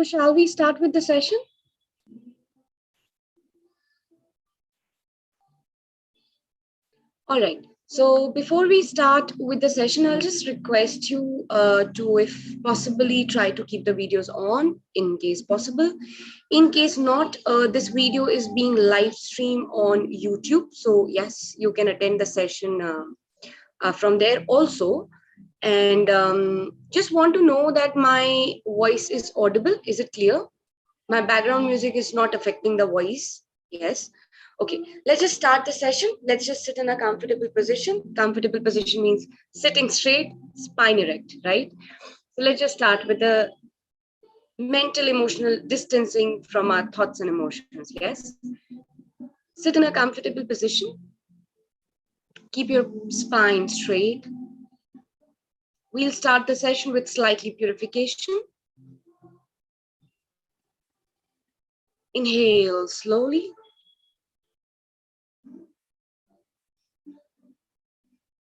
So shall we start with the session? All right. So before we start with the session, I'll just request you to, if possibly, try to keep the videos on in case possible. In case not, this video is being live streamed on YouTube. So yes, you can attend the session from there also. And just want to know that my voice is audible. Is it clear? My background music is not affecting the voice. Yes. Okay, let's just start the session. Let's just sit in a comfortable position. Comfortable position means sitting straight, spine erect, right? So let's just start with the mental emotional distancing from our thoughts and emotions. Yes. Sit in a comfortable position. Keep your spine straight. We'll start the session with slightly purification. Inhale slowly.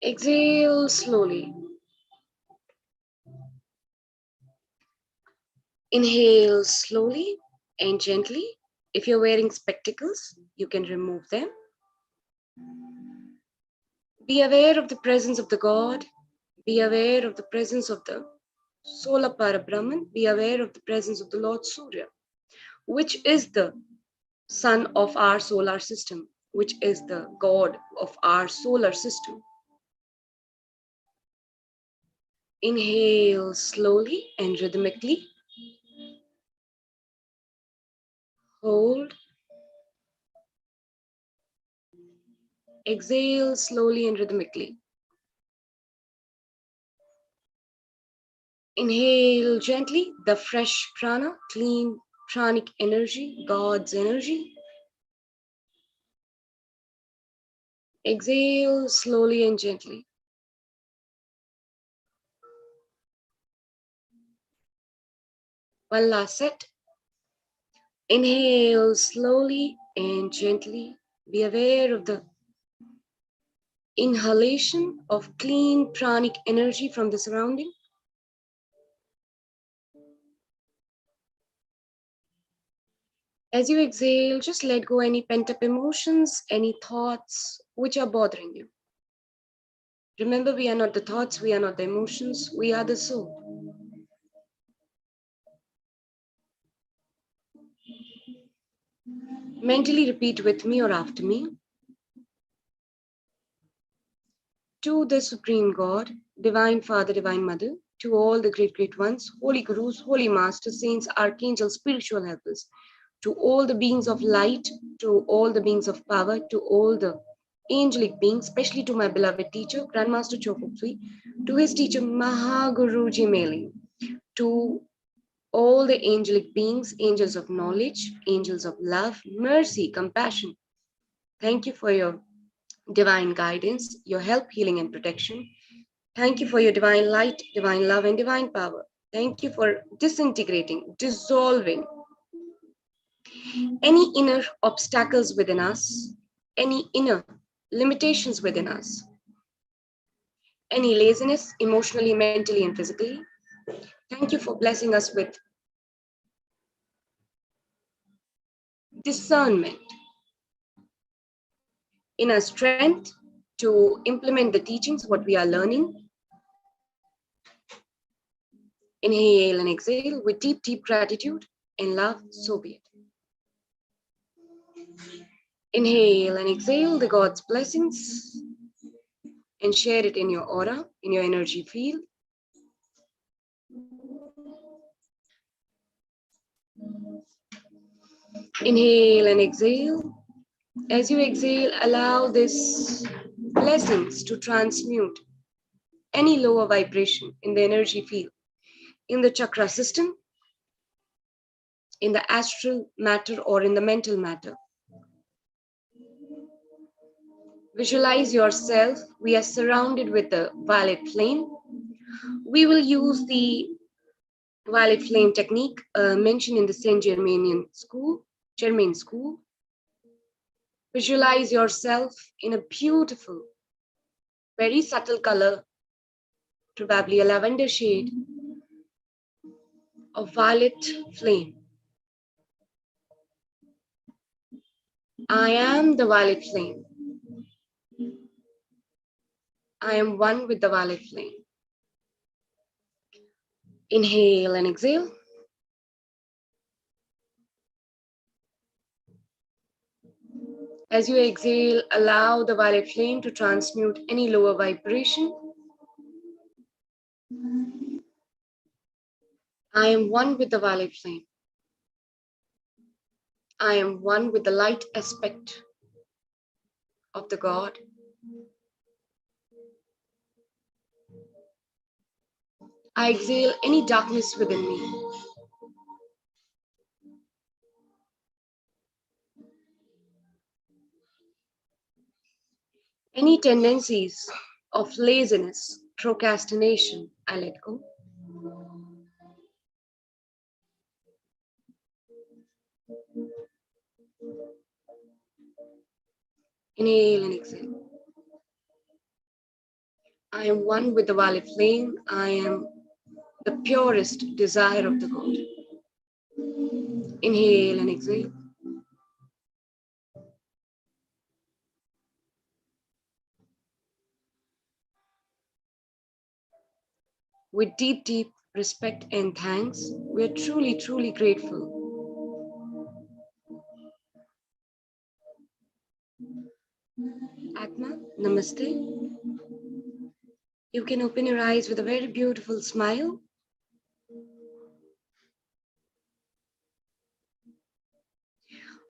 Exhale slowly. Inhale slowly and gently. If you're wearing spectacles, you can remove them. Be aware of the presence of the God. Be aware of the presence of the Sola Parabrahman. Be aware of the presence of the Lord Surya, which is the sun of our solar system, which is the God of our solar system. Inhale slowly and rhythmically. Hold. Exhale slowly and rhythmically. Inhale gently, the fresh prana, clean pranic energy, God's energy. Exhale slowly and gently. One last set. Inhale slowly and gently. Be aware of the inhalation of clean pranic energy from the surrounding. As you exhale, just let go any pent-up emotions, any thoughts which are bothering you. Remember, we are not the thoughts, we are not the emotions, we are the soul. Mentally repeat with me or after me. To the Supreme God, Divine Father, Divine Mother, to all the great ones, holy gurus, holy masters, saints, archangels, spiritual helpers, to all the beings of light, to all the beings of power, to all the angelic beings, especially to my beloved teacher, Grandmaster Chokutsui, to his teacher, Mahaguruji Meli, to all the angelic beings, angels of knowledge, angels of love, mercy, compassion. Thank you for your divine guidance, your help, healing, and protection. Thank you for your divine light, divine love, and divine power. Thank you for disintegrating, dissolving any inner obstacles within us, any inner limitations within us, any laziness, emotionally, mentally, and physically. Thank you for blessing us with discernment, inner strength to implement the teachings, what we are learning. Inhale and exhale with deep, deep gratitude and love, so be it. Inhale and exhale the God's blessings and share it in your aura, in your energy field. Inhale and exhale. As you exhale, allow this blessings to transmute any lower vibration in the energy field, in the chakra system, in the astral matter, or in the mental matter. Visualize yourself. We are surrounded with the violet flame. We will use the violet flame technique mentioned in the Saint Germain school. Visualize yourself in a beautiful, very subtle color, probably a lavender shade a violet flame. I am the violet flame. I am one with the violet flame. Inhale and exhale. As you exhale, allow the violet flame to transmute any lower vibration. I am one with the violet flame. I am one with the light aspect of the God. I exhale any darkness within me. Any tendencies of laziness, procrastination, I let go. Inhale and exhale. I am one with the violet flame. I am the purest desire of the God. Inhale and exhale. With deep, deep respect and thanks, we are truly, truly grateful. Atma, namaste. You can open your eyes with a very beautiful smile.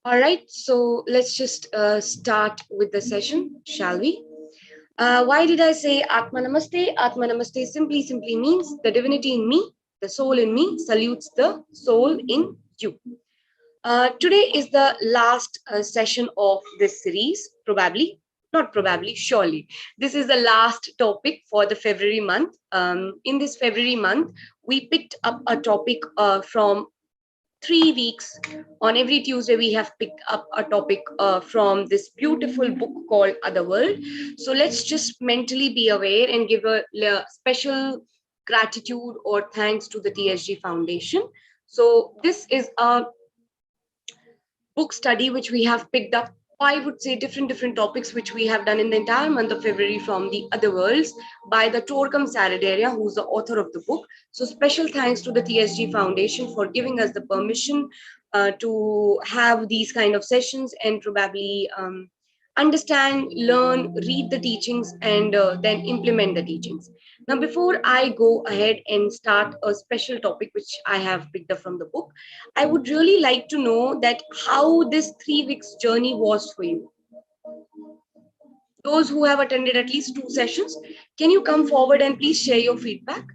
All right, so let's just start with the session, shall we? Why did I say Atma Namaste? Atma Namaste simply means the divinity in me, the soul in me salutes the soul in you. Today is the last session of this series, probably, not probably, surely. This is the last topic for the February month. In this February month, we picked up a topic from 3 weeks. On every Tuesday, we have picked up a topic from this beautiful book called Otherworld. So let's just mentally be aware and give a special gratitude or thanks to the TSG Foundation. So this is a book study which we have picked up. I would say different topics which we have done in the entire month of February from the Other Worlds by the Torkam Saradaria, who's the author of the book. So special thanks to the TSG Foundation for giving us the permission to have these kind of sessions and probably understand, learn, read the teachings, and then implement the teachings. Now, before I go ahead and start a special topic which I have picked up from the book, I would really like to know that how this 3 weeks journey was for you. Those who have attended at least 2 sessions, can you come forward and please share your feedback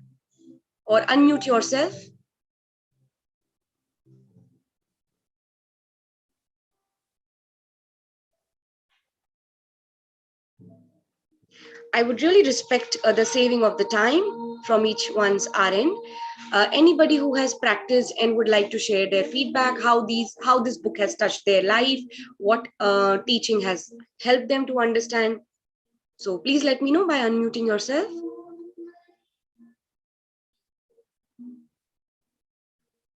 or unmute yourself? I would really respect the saving of the time from each one's end. Anybody who has practiced and would like to share their feedback, how this book has touched their life, what teaching has helped them to understand. So please let me know by unmuting yourself.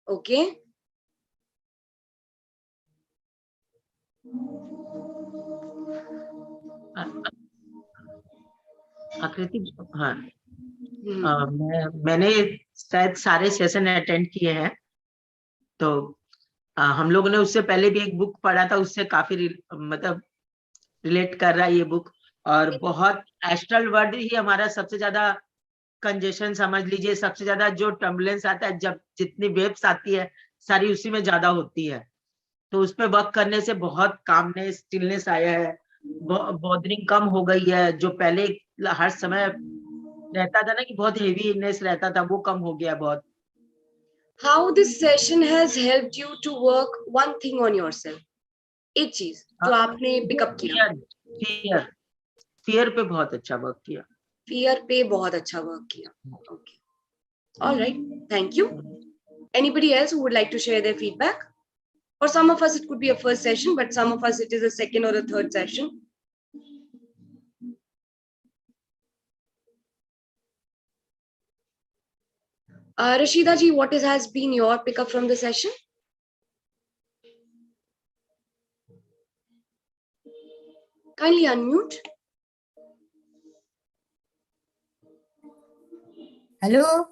Okay. आकृति हाँ मैंने शायद सारे session attend किए हैं तो हम लोगों ने उससे पहले भी एक बुक पढ़ा था उससे काफी मतलब रिलेट कर रहा है ये बुक और बहुत एस्ट्रल वर्ड ही हमारा सबसे ज्यादा कंजेशन समझ लीजिए सबसे ज्यादा जो टर्बुलेंस आता है जब जितनी वेव्स आती है सारी उसी में ज्यादा होती है तो उस पर वर्क करने से बहुत कामनेस स्टिलनेस आया है बॉदरिंग कम हो गई है जो पहले हर समय रहता था ना कि बहुत हेवीनेस रहता था वो कम हो गया बहुत. How this session has helped you to work one thing on yourself? एक चीज जो आपने पिकअप किया. फियर पे बहुत अच्छा वर्क किया. फियर पे बहुत अच्छा वर्क किया. Okay. All right. Thank you. Anybody else who would like to share their feedback? For some of us, it could be a first session, but some of us, it is a second or a third session. Rashida ji, what has been your pickup from the session? Kindly unmute. Hello.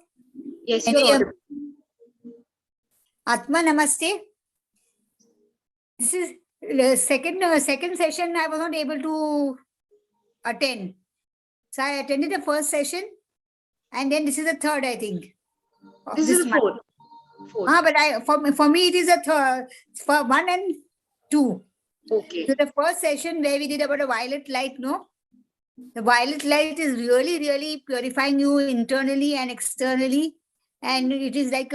Yes, you're audible. Atma, namaste. This is the second session I was not able to attend. So I attended the first session, and then this is the third, I think. This is the fourth. But for me it is a third, for 1 and 2. Okay. So the first session where we did about a violet light, no? The violet light is really, really purifying you internally and externally. And it is like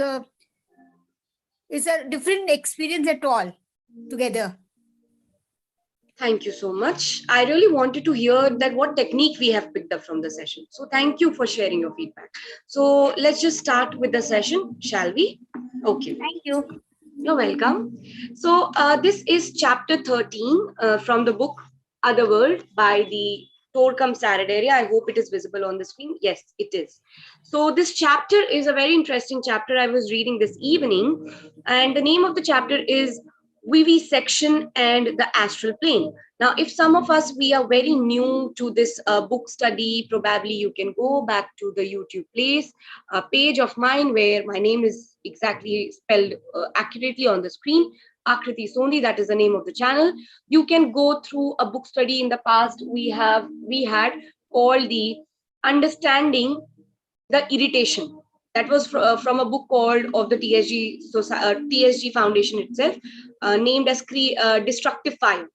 it's a different experience at all together. Thank you so much. I really wanted to hear that what technique we have picked up from the session. So thank you for sharing your feedback. So let's just start with the session, shall we? Okay. Thank you. You're welcome. So this is chapter 13 from the book Otherworld by the Torkam Saraderi. I hope it is visible on the screen. Yes, it is. So this chapter is a very interesting chapter I was reading this evening. And the name of the chapter is Vivisection and the Astral Plane. Now, if some of us, we are very new to this book study, probably you can go back to the YouTube page of mine where my name is exactly spelled accurately on the screen. Akriti Sondi, that is the name of the channel. You can go through a book study in the past we had called the Understanding the Irritation. That was from a book called of the TSG Foundation itself, named as Destructive Fire.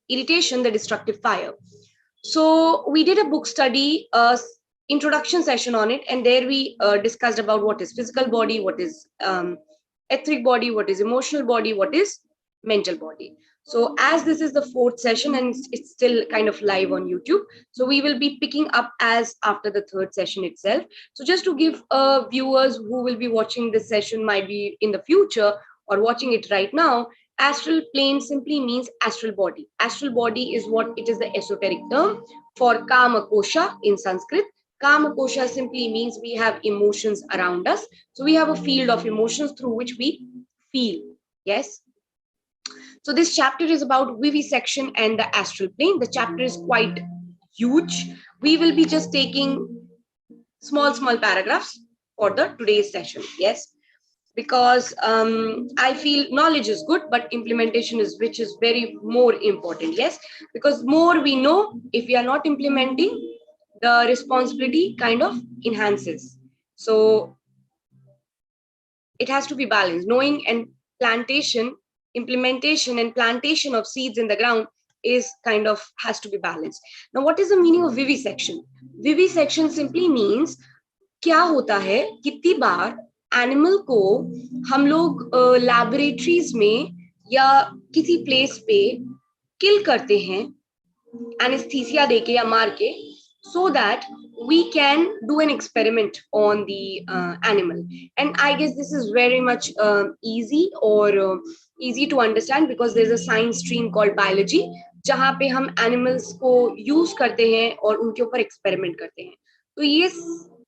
Irritation, the Destructive Fire. So we did a book study, introduction session on it, and there we discussed about what is physical body, what is etheric body, what is emotional body, what is mental body. So as this is the fourth session and it's still kind of live on YouTube, so we will be picking up as after the third session itself. So just to give viewers who will be watching this session, might be in the future or watching it right now, astral plane simply means astral body. Astral body is what it is, the esoteric term for Kama Kosha in Sanskrit. Kama Kosha simply means we have emotions around us. So we have a field of emotions through which we feel. Yes. So this chapter is about vivisection and the astral plane. The chapter is quite huge. We will be just taking small paragraphs for the today's session. Yes. Because I feel knowledge is good, but implementation is which is very more important. Yes. Because more we know, if we are not implementing, the responsibility kind of enhances. So it has to be balanced. Knowing and implementation and plantation of seeds in the ground is kind of has to be balanced. Now, what is the meaning of vivisection? Vivisection simply means क्या होता है, कितनी बार animal को हम लोग laboratories में या किसी प्लेस पे किल करते हैं एनेस्थीसिया देके या मार के, so that we can do an experiment on the animal. And I guess this is very much easy to understand because there's a science stream called biology जहाँ पे हम animals को use करते हैं और उनके ऊपर experiment करते हैं. तो ये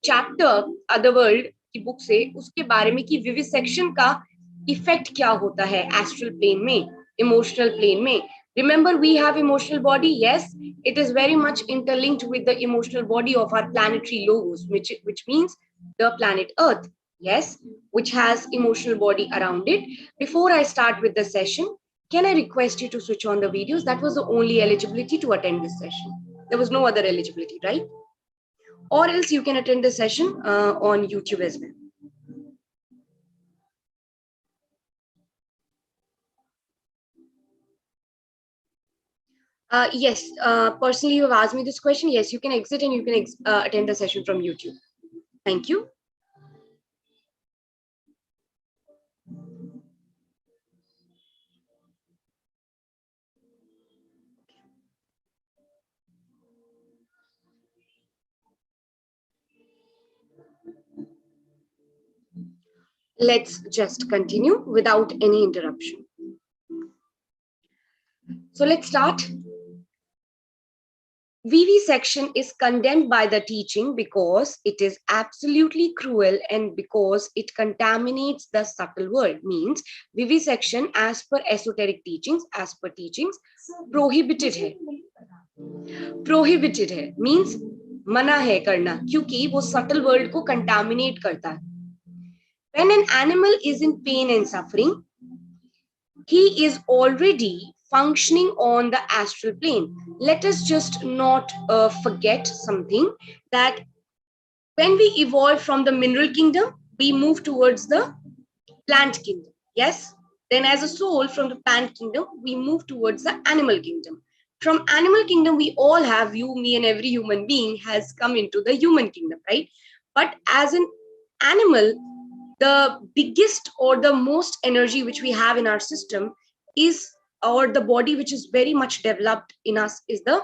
चैप्टर अदरवर्ल्ड की बुक से उसके बारे में कि विविसेक्शन का इफेक्ट क्या होता है एस्ट्रल प्लेन में, इमोशनल प्लेन में. Remember, we have emotional body. Yes, it is very much interlinked with the emotional body of our planetary logos, which means the planet Earth. Yes, which has emotional body around it. Before I start with the session, can I request you to switch on the videos? That was the only eligibility to attend this session. There was no other eligibility, right? Or else you can attend the session on YouTube as well. Yes, personally, you have asked me this question. Yes, you can exit and you can attend the session from YouTube. Thank you. Let's just continue without any interruption. So let's start. vivisection is condemned by the teaching because it is absolutely cruel and because it contaminates the subtle world. Means vivisection, as per esoteric teachings, as per teachings, prohibited है. Prohibited है means मना है करना, क्योंकि वो subtle world को contaminate करता है. When an animal is in pain and suffering, he is already functioning on the astral plane. Let us just not forget something, that when we evolve from the mineral kingdom, we move towards the plant kingdom. Yes. Then as a soul from the plant kingdom, we move towards the animal kingdom. From animal kingdom, we all have, you, me, and every human being has come into the human kingdom, right? But as an animal, the biggest or the most energy which we have in our system is, or the body which is very much developed in us, is the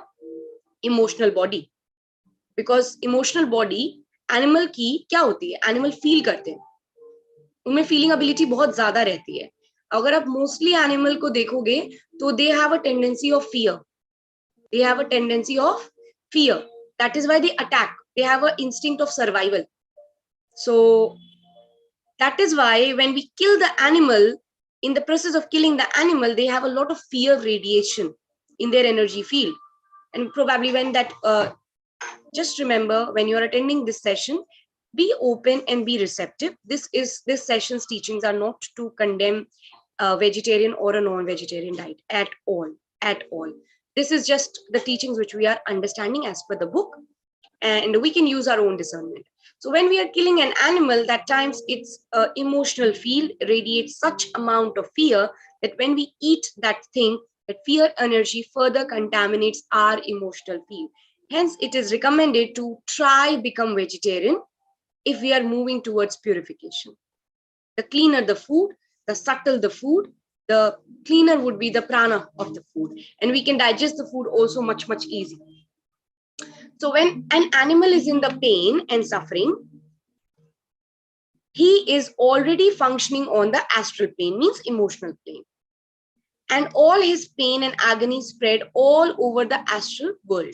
emotional body. Because emotional body animal की क्या होती है, animal feel करते हैं, उनमें feeling ability बहुत ज्यादा रहती है. अगर आप mostly animal को देखोगे तो they have a tendency of fear. They have a tendency of fear. That is why they attack. They have an instinct of survival. So that is why when we kill the animal, in the process of killing the animal, they have a lot of fear radiation in their energy field. And probably when that, just remember, when you are attending this session, be open and be receptive. This session's teachings are not to condemn a vegetarian or a non-vegetarian diet at all, at all. This is just the teachings which we are understanding as per the book, and we can use our own discernment. So when we are killing an animal, that times its emotional field radiates such amount of fear that when we eat that thing, that fear energy further contaminates our emotional field. Hence, it is recommended to try become vegetarian if we are moving towards purification. The cleaner the food, the subtle the food, the cleaner would be the prana of the food, and we can digest the food also much, much easier. So when an animal is in the pain and suffering, he is already functioning on the astral plane, means emotional plane. And all his pain and agony spread all over the astral world.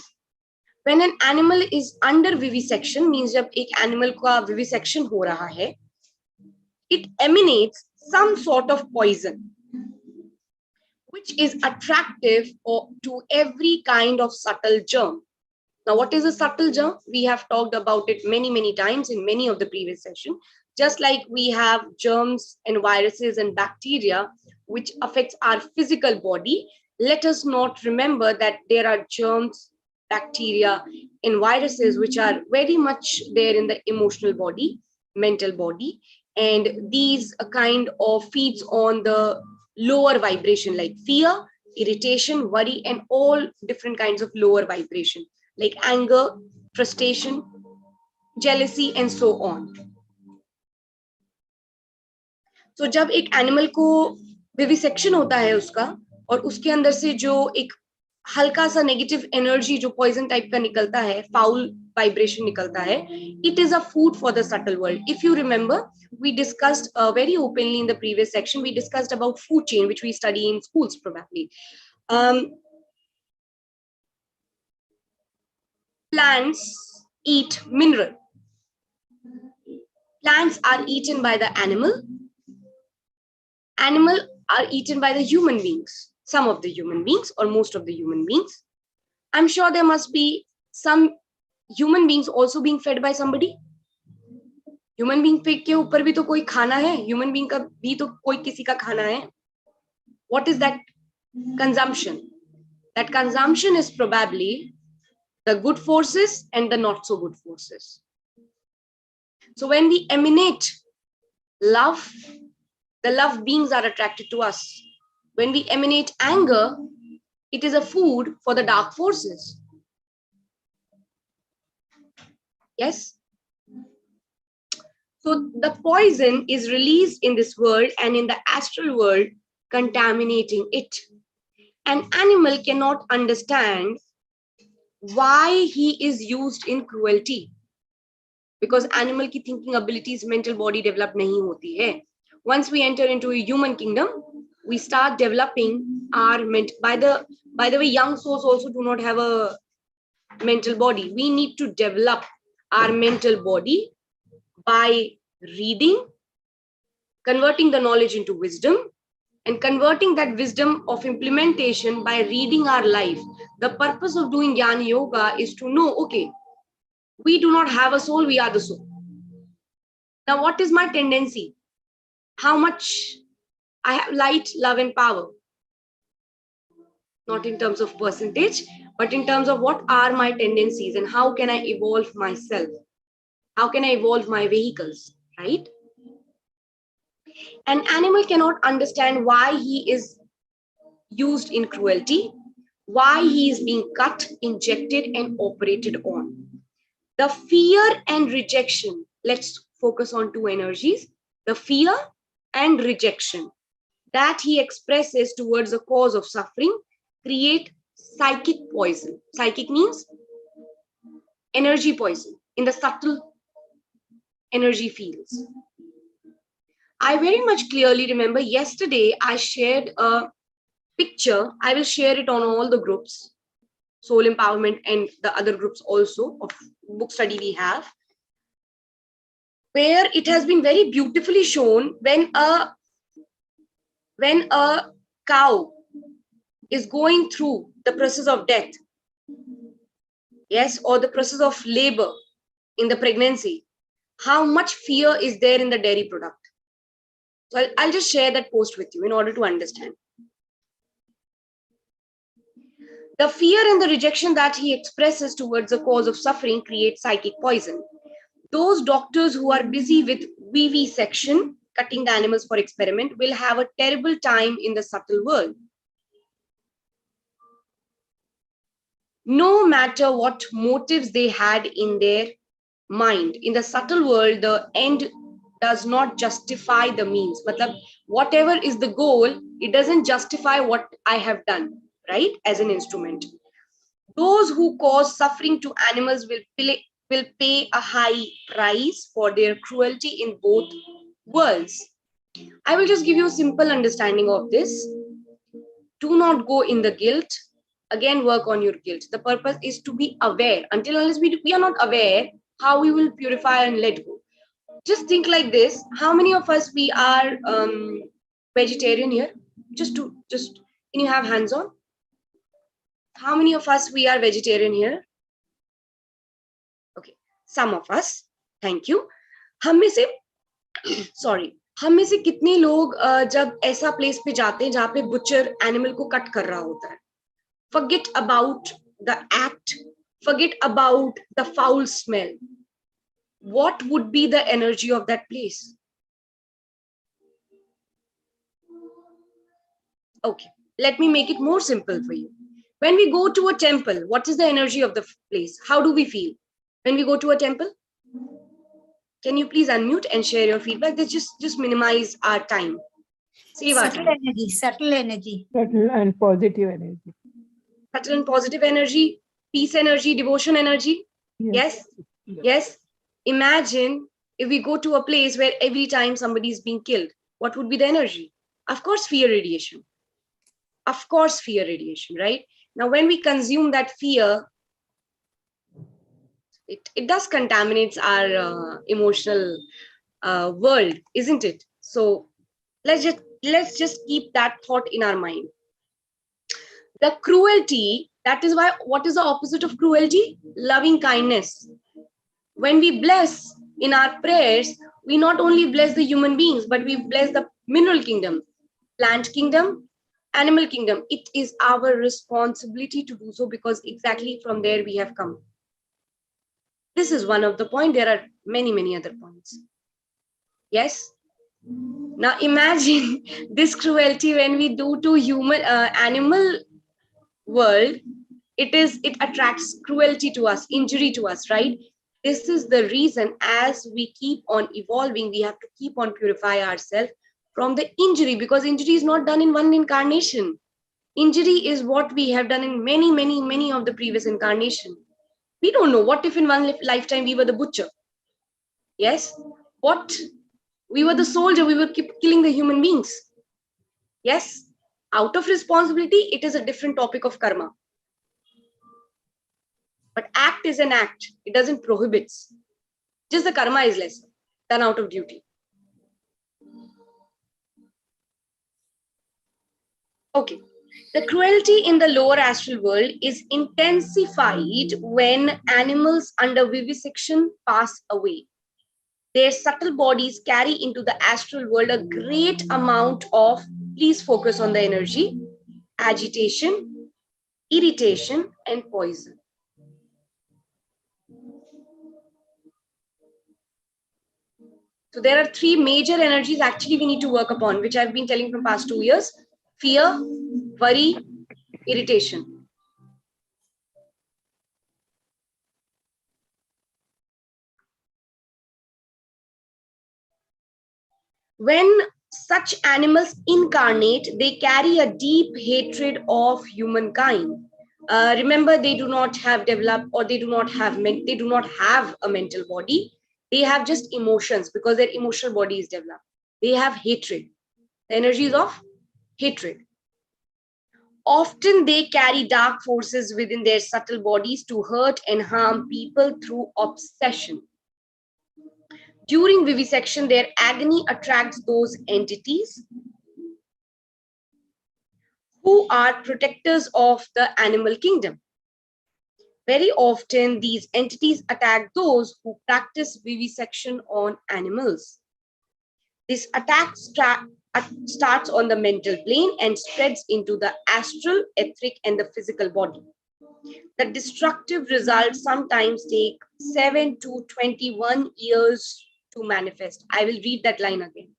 When an animal is under vivisection, means जब एक animal का vivisection हो रहा है, it emanates some sort of poison, which is attractive to every kind of subtle germ. Now, what is a subtle germ? We have talked about it many, many times in many of the previous sessions. Just like we have germs and viruses and bacteria, which affects our physical body, let us not remember that there are germs, bacteria, and viruses which are very much there in the emotional body, mental body, and these kind of feeds on the lower vibration like fear, irritation, worry, and all different kinds of lower vibration like anger, frustration, jealousy, and so on. So जब एक animal को vivisection होता है उसका, और उसके अंदर से जो एक हल्का सा negative energy जो poison type का निकलता है, foul vibration निकलता है, it is a food for the subtle world. If you remember, we discussed very openly in the previous section, we discussed about food chain, which we study in schools probably. Plants eat mineral. Plants are eaten by the animal. Animal are eaten by the human beings. Some of the human beings or most of the human beings. I'm sure there must be some human beings also being fed by somebody. Human being के ऊपर भी तो कोई खाना है. Human being का भी तो कोई किसी का खाना है. What is that consumption? That consumption is probably the good forces and the not so good forces. So when we emanate love, the love beings are attracted to us. When we emanate anger, it is a food for the dark forces. Yes? So the poison is released in this world and in the astral world, contaminating it. An animal cannot understand why he is used in cruelty, because animal ki thinking abilities, mental body develop nahi hoti hai. Once we enter into a human kingdom, we start developing our by the way, young souls also do not have a mental body. We need to develop our mental body by reading, converting the knowledge into wisdom, and converting that wisdom of implementation by reading our life. The purpose of doing Jnana Yoga is to know, okay, we do not have a soul, we are the soul. Now, what is my tendency? How much I have light, love, and power? Not in terms of percentage, but in terms of what are my tendencies and how can I evolve myself? How can I evolve my vehicles, right? An animal cannot understand why he is used in cruelty, why he is being cut, injected, and operated on. The fear and rejection, let's focus on two energies, the fear and rejection that he expresses towards the cause of suffering create psychic poison. Psychic means energy poison in the subtle energy fields. I very much clearly remember yesterday I shared a picture. I will share it on all the groups, Soul Empowerment and the other groups also of book study we have, where it has been very beautifully shown when a cow is going through the process of death, yes, or the process of labor in the pregnancy, how much fear is there in the dairy product. So I'll just share that post with you in order to understand. The fear and the rejection that he expresses towards the cause of suffering creates psychic poison. Those doctors who are busy with vivisection, cutting the animals for experiment, will have a terrible time in the subtle world. No matter what motives they had in their mind, in the subtle world, the end does not justify the means. Matlab, whatever is the goal, it doesn't justify what I have done, right, as an instrument. Those who cause suffering to animals will pay a high price for their cruelty in both worlds. I will just give you a simple understanding of this. Do not go in the guilt. Again, work on your guilt. The purpose is to be aware. Until unless we are not aware, how we will purify and let go. Just think like this. How many of us we are vegetarian here? Just can you have hands on? How many of us we are vegetarian here? Okay, some of us. Thank you. हम में से sorry, हम में से कितने लोग जब ऐसा प्लेस पे जाते हैं जहाँ पे बुचर एनिमल को कट कर रहा होता है? Forget about the act. Forget about the foul smell. What would be the energy of that place? Okay, let me make it more simple for you. When we go to a temple, what is the energy of the place? How do we feel when we go to a temple? Can you please unmute and share your feedback? Let's just minimize our time. Save our time. Subtle energy. Subtle and positive energy. Subtle and positive energy, peace energy, devotion energy. Yes. Yes. Imagine if we go to a place where every time somebody is being killed, what would be the energy? Of course, fear radiation. Of course, fear radiation, right? Now, when we consume that fear, it does contaminate our emotional world, isn't it? So let's just keep that thought in our mind. The cruelty, that is why, what is the opposite of cruelty? Loving kindness. When we bless in our prayers, we not only bless the human beings, but we bless the mineral kingdom, plant kingdom, animal kingdom. It is our responsibility to do so because exactly from there we have come. This is one of the points. There are many, many other points. Yes. Now imagine this cruelty when we do to human, animal world. It attracts cruelty to us, injury to us, right? This is the reason as we keep on evolving, we have to keep on purify ourselves from the injury, because injury is not done in one incarnation. Injury is what we have done in many, many, many of the previous incarnation. We don't know what if in one lifetime we were the butcher. Yes. What? We were the soldier. We were keep killing the human beings. Yes. Out of responsibility, it is a different topic of karma. But act is an act. It doesn't prohibit. Just the karma is less, done out of duty. Okay. The cruelty in the lower astral world is intensified when animals under vivisection pass away. Their subtle bodies carry into the astral world a great amount of, please focus on the energy, agitation, irritation, and poison. So there are three major energies actually we need to work upon, which I've been telling from past 2 years: fear, worry, irritation. When such animals incarnate, they carry a deep hatred of humankind. Remember, they do not have developed, or they do not have a mental body. They have just emotions, because their emotional body is developed. They have hatred, the energies of hatred. Often they carry dark forces within their subtle bodies to hurt and harm people through obsession. During vivisection, their agony attracts those entities who are protectors of the animal kingdom. Very often, these entities attack those who practice vivisection on animals. This attack starts on the mental plane and spreads into the astral, etheric, and the physical body. The destructive results sometimes take 7 to 21 years to manifest. I will read that line again.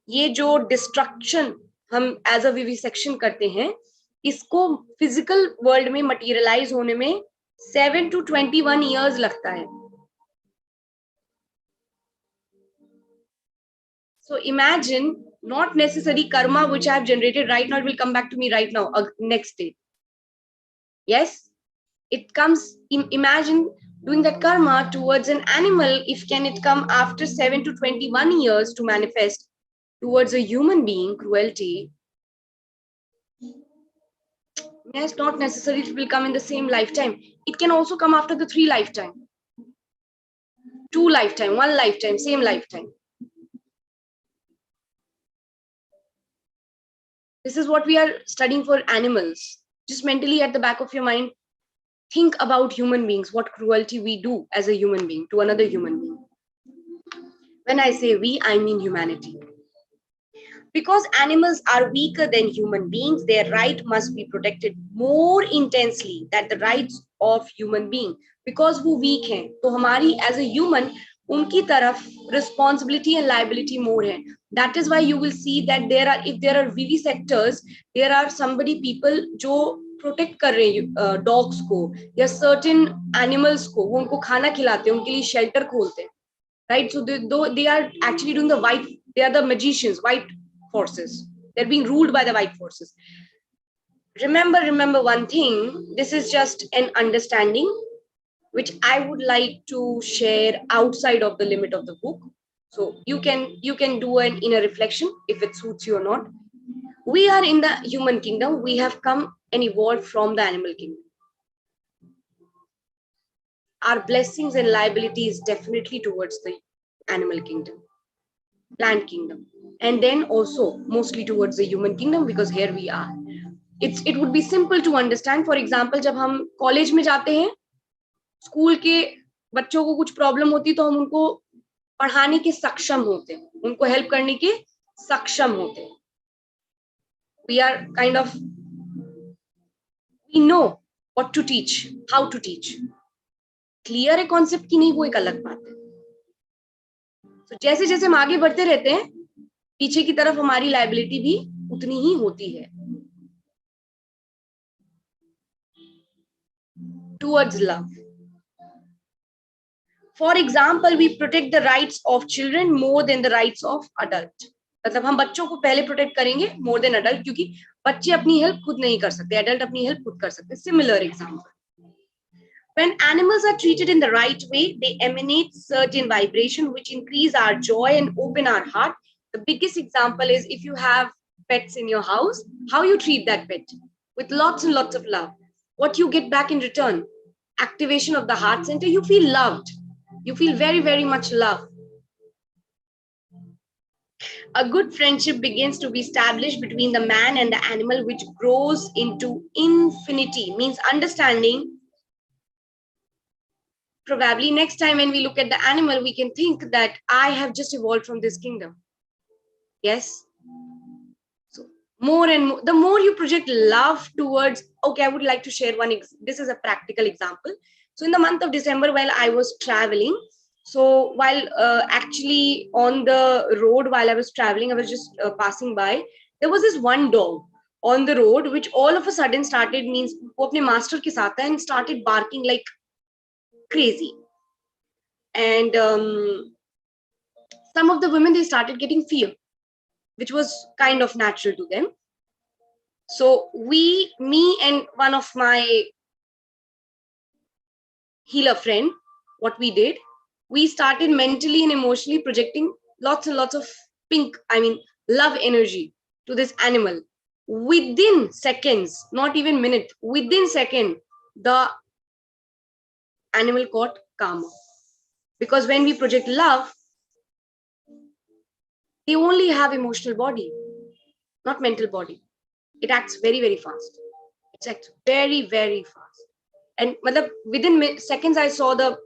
ये जो destruction हम as a vivisection करते हैं, इसको physical world में materialize होने में 7 to 21 years लगता है. So imagine, not necessarily karma which I have generated right now, it will come back to me right now, next day. Yes, it comes, imagine doing that karma towards an animal, if can it come after 7 to 21 years to manifest towards a human being, cruelty. Yes, not necessarily it will come in the same lifetime. It can also come after the 3 lifetime, 2 lifetime, 1 lifetime, same lifetime. This is what we are studying for animals. Just mentally at the back of your mind, think about human beings, what cruelty we do as a human being to another human being. When I say we, I mean humanity. Because animals are weaker than human beings, their right must be protected more intensely than the rights of human being. Because वो weak हैं, तो हमारी as a human उनकी तरफ responsibility and liability more है. That is why you will see that if there are vivisectors, there are somebody people जो protect कर रहे हैं dogs को या certain animals को, वो उनको खाना खिलाते हैं, उनके लिए shelter खोलते हैं, right? So they are actually doing they are the magicians, white forces. They're being ruled by the white forces. Remember one thing, this is just an understanding which I would like to share outside of the limit of the book. So you can do an inner reflection if it suits you or not. We are in the human kingdom. We have come and evolved from the animal kingdom. Our blessings and liability is definitely towards the animal kingdom, plant kingdom, and then also mostly towards the human kingdom, because here we are. It would be simple to understand. For example, जब हम college में जाते हैं, school के बच्चों को कुछ problem होती तो हम उनको पढ़ाने के सक्षम होते हैं, उनको हेल्प करने के सक्षम होते हैं. We are kind of, we know what to teach, how to teach. Clear है कॉन्सेप्ट की नहीं, वो एक अलग बात है. तो जैसे जैसे हम आगे बढ़ते रहते हैं, पीछे की तरफ हमारी लायबिलिटी भी उतनी ही होती है. Towards love. For example, we protect the rights of children more than the rights of adult. मतलब हम बच्चों को पहले प्रोटेक्ट करेंगे more than adult, क्योंकि बच्चे अपनी हेल्प खुद नहीं कर सकते, adult अपनी हेल्प खुद कर सकते. Similar example. When animals are treated in the right way, they emanate certain vibration which increase our joy and open our heart. The biggest example is if you have pets in your house, how you treat that pet with lots and lots of love. What you get back in return? activation of the heart center, you feel loved. You feel very, very much loved. A good friendship begins to be established between the man and the animal, which grows into infinity, means understanding. Probably next time when we look at the animal, we can think that I have just evolved from this kingdom. Yes. So more and more, the more you project love towards, okay, I would like to share this is a practical example. So in the month of December, while I was traveling, so while actually on the road, while I was traveling, I was just passing by, there was this one dog on the road, which all of a sudden started, means वो अपने master के साथ था, and started barking like crazy. And some of the women, they started getting fear, which was kind of natural to them. So me and one of my healer friend, what we did, we started mentally and emotionally projecting lots and lots of love energy to this animal. Within seconds, not even minute, within second, the animal got calmer. Because when we project love, they only have emotional body, not mental body. It acts very, very fast. It acts very, very fast. And within seconds, I saw the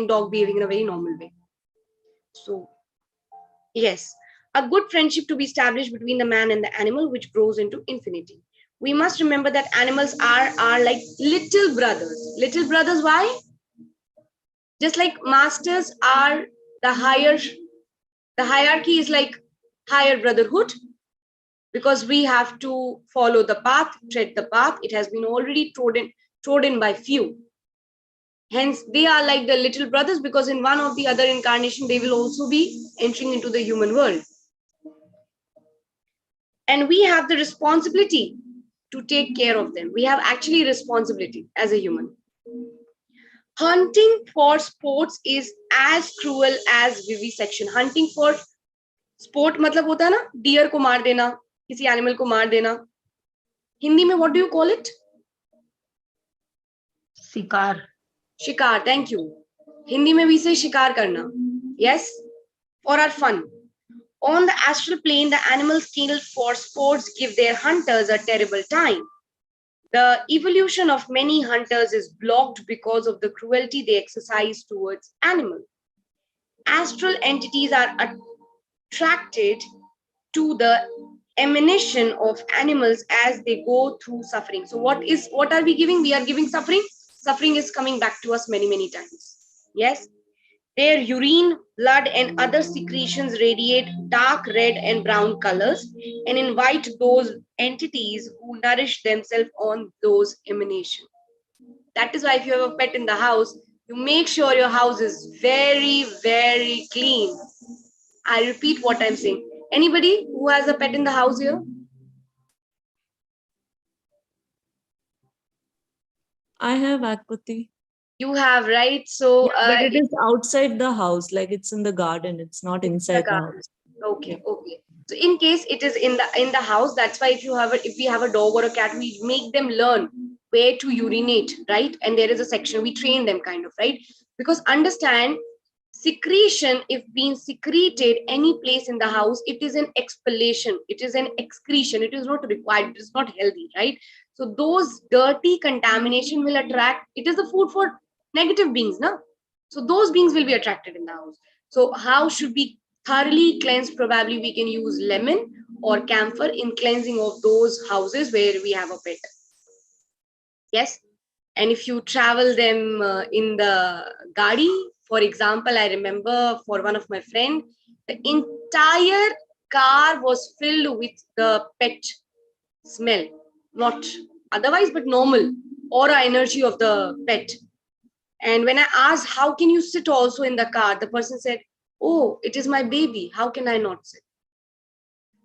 dog behaving in a very normal way. So, yes, a good friendship to be established between the man and the animal, which grows into infinity. We must remember that animals are like little brothers. Little brothers, why? Just like masters are the hierarchy is like higher brotherhood, because we have to follow the path, tread the path. It has been already trodden by few. Hence, they are like the little brothers, because in one or the other incarnation, they will also be entering into the human world. And we have the responsibility to take care of them. We have actually responsibility as a human. Hunting for sports is as cruel as vivisection. Hunting for sport मतलब होता है ना, deer को मार देना, किसी animal को मार देना. हिंदी में what do you call it? शिकार. शिकार, thank you. हिंदी में भी से शिकार करना. Yes, for our fun. On the astral plane, the animals killed for sports give their hunters a terrible time. The evolution of many hunters is blocked because of the cruelty they exercise towards animals. Astral entities are attracted to the emanation of animals as they go through suffering. So what are we giving? We are giving suffering. Suffering is coming back to us many, many times. Yes. Their urine, blood, and other secretions radiate dark red and brown colors and invite those entities who nourish themselves on those emanations. That is why if you have a pet in the house, you make sure your house is very, very clean. I repeat what I'm saying. Anybody who has a pet in the house here? I have Akpati. You have, right? So, Yeah, but it is outside the house, like it's in the garden. It's not inside the house. Okay, Yeah. okay. So in case it is in the house, that's why if we have a dog or a cat, we make them learn where to urinate, right? And there is a section, we train them kind of, right? Because understand, secretion, if being secreted any place in the house, it is an expellation, it is an excretion, it is not required, it is not healthy, right? So those dirty contamination will attract, it is the food for negative beings, no? So those beings will be attracted in the house. So how should we thoroughly cleanse? Probably we can use lemon or camphor in cleansing of those houses where we have a pet. Yes. And if you travel them in the gadi, for example, I remember for one of my friend, the entire car was filled with the pet smell, not otherwise, but normal aura energy of the pet. And when I asked, how can you sit also in the car? The person said, oh, it is my baby. How can I not sit?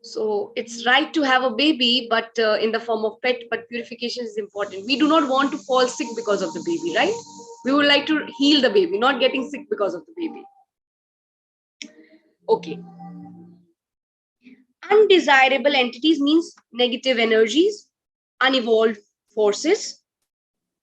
So it's right to have a baby, but in the form of pet, but purification is important. We do not want to fall sick because of the baby, right? We would like to heal the baby, not getting sick because of the baby. Okay. Undesirable entities means negative energies, unevolved forces.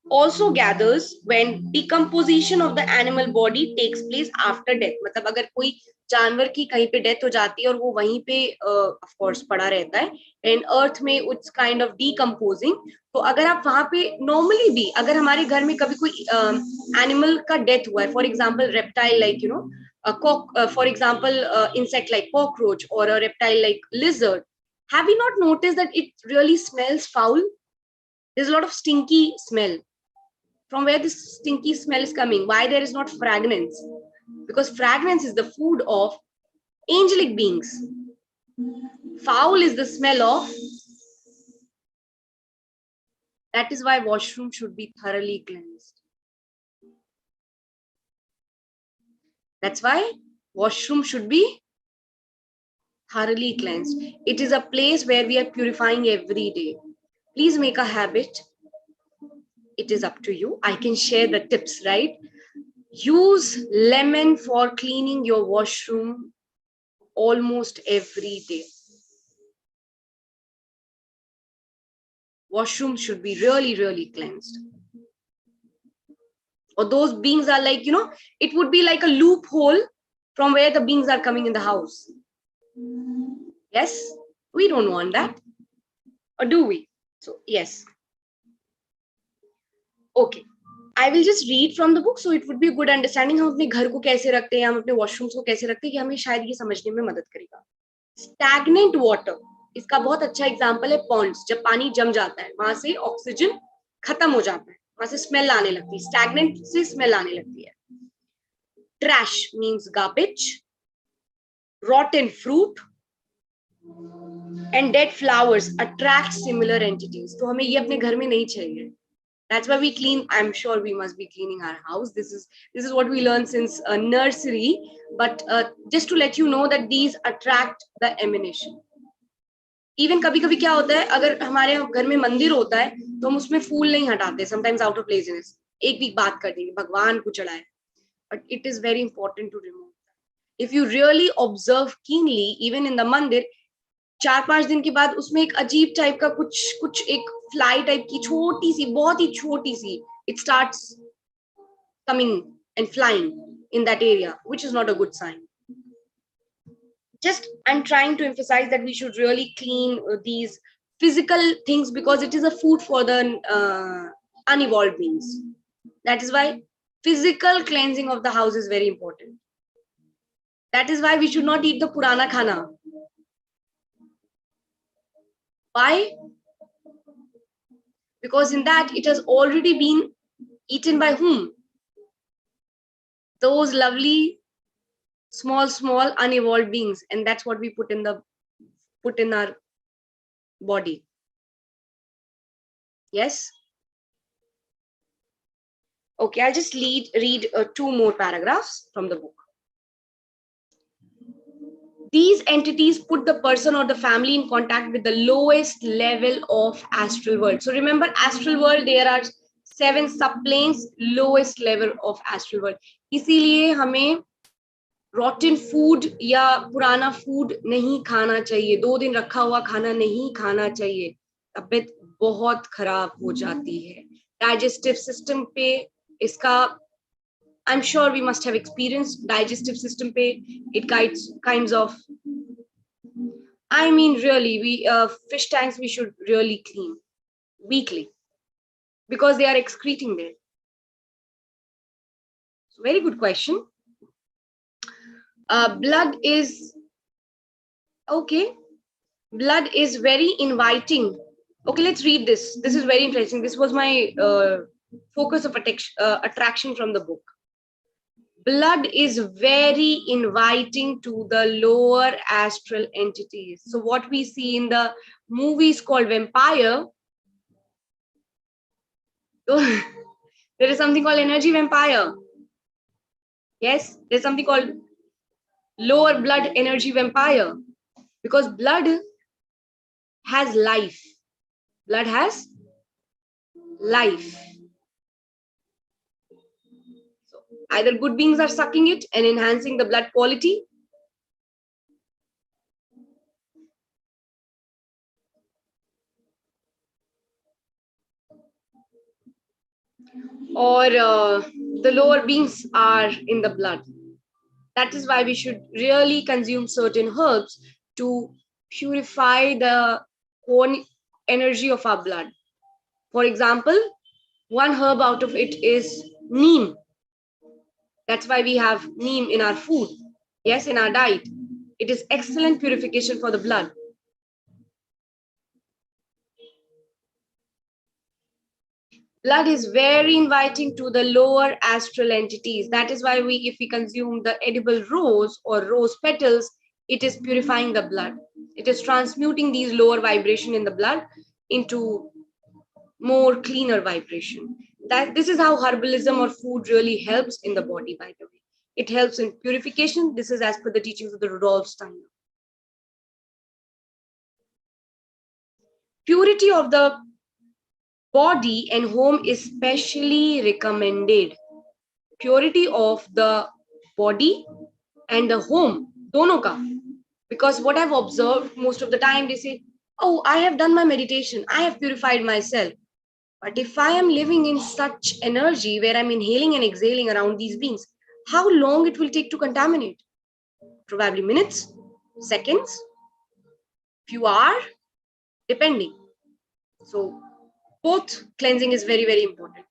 also gathers when decomposition of the animal body takes place after death. मतलब अगर कोई जानवर की कहीं पे death हो जाती है और वो वहीं पे ऑफ कोर्स पड़ा रहता है एंड अर्थ में इट्स काइंड ऑफ डीकम्पोजिंग, तो अगर आप वहां पे नॉर्मली भी अगर हमारे घर में कभी कोई एनिमल का डेथ हुआ है, for example reptile like you know for example insect like cockroach or a reptile like lizard, have you not noticed that it really smells foul? There's a lot of stinky smell. From where this stinky smell is coming? Why there is not fragrance? Because fragrance is the food of angelic beings. Foul is the smell of. That is why washroom should be thoroughly cleansed. That's why washroom should be thoroughly cleansed. It is a place where we are purifying every day. Please make a habit. It is up to you. I can share the tips, right? Use lemon for cleaning your washroom almost every day. Washroom should be really, really cleansed. Or those beings are like, you know, it would be like a loophole from where the beings are coming in the house. Yes, we don't want that. Or do we? So, yes. Okay. I will just read from the book, so it would be a good understanding. हम अपने घर को कैसे रखते हैं, हम अपने washrooms को कैसे रखते हैं, कि हमें शायद ये समझने में मदद करेगा. स्टैग्नेंट वाटर, इसका बहुत अच्छा एग्जांपल है पॉन्ड्स. जब पानी जम जाता है, वहां से ऑक्सीजन खत्म हो जाता है, वहां से स्मेल आने लगती है. स्टैग्नेंट से स्मेल आने लगती है. Trash means garbage, rotten fruit and dead flowers attract similar entities. तो हमें ये अपने घर में नहीं चाहिए. That's why we clean. I'm sure we must be cleaning our house. This is what we learned since nursery. But just to let you know that these attract the emanation. Even कभी कभी क्या होता है, अगर हमारे घर में मंदिर होता है तो हम उसमें फूल नहीं हटाते. Sometimes out of laziness. एक वीक बात कर देंगे, भगवान को चढ़ाए. But it is very important to remove. If you really observe keenly, even in the mandir, 4-5 दिन के बाद उसमें एक अजीब टाइप का कुछ एक फ्लाई टाइप की छोटी सी, बहुत ही छोटी सी, it starts coming and flying in that area, which is not a good sign. Just I'm trying to emphasize that we should really clean these physical things because it is a food for the unevolved beings. That is why physical cleansing of the house is very important. That is why we should not eat the purana khana. Why? Because in that it has already been eaten by whom? Those lovely small unevolved beings, and that's what we put in our body. Yes. Okay, I'll just read 2 more paragraphs from the book. These entities put the person or the family in contact with the lowest level of astral world. So remember, astral world, there are 7 subplanes, lowest level of astral world. इसीलिए हमें rotten food या पुराना food नहीं खाना चाहिए. 2 दिन रखा हुआ खाना नहीं खाना चाहिए. तबीयत बहुत खराब हो जाती है. Digestive system पे इसका, I'm sure we must have experienced digestive system pe it kinds of, I mean really we fish tanks we should really clean weekly because they are excreting there. So very good question. Blood is okay. Blood is very inviting. Okay, let's read this. This is very interesting. This was my focus of attraction from the book. Blood is very inviting to the lower astral entities. So what we see in the movies called vampire, so there is something called energy vampire. Yes, there's something called lower blood energy vampire, because blood has life. Blood has life. Either good beings are sucking it and enhancing the blood quality, or the lower beings are in the blood. That is why we should really consume certain herbs to purify the own energy of our blood. For example, one herb out of it is neem. That's why we have neem in our food. Yes, in our diet. It is excellent purification for the blood. Blood is very inviting to the lower astral entities. That is why if we consume the edible rose or rose petals, it is purifying the blood. It is transmuting these lower vibration in the blood into more cleaner vibration. This is how herbalism or food really helps in the body, by the way. It helps in purification. This is as per the teachings of the Rudolf Steiner. Purity of the body and home is specially recommended. Purity of the body and the home, dono ka. Because what I've observed most of the time, they say, oh, I have done my meditation, I have purified myself. But if I am living in such energy where I'm inhaling and exhaling around these beings, how long it will take to contaminate? Probably minutes, seconds, few hours, depending. So both cleansing is very, very important.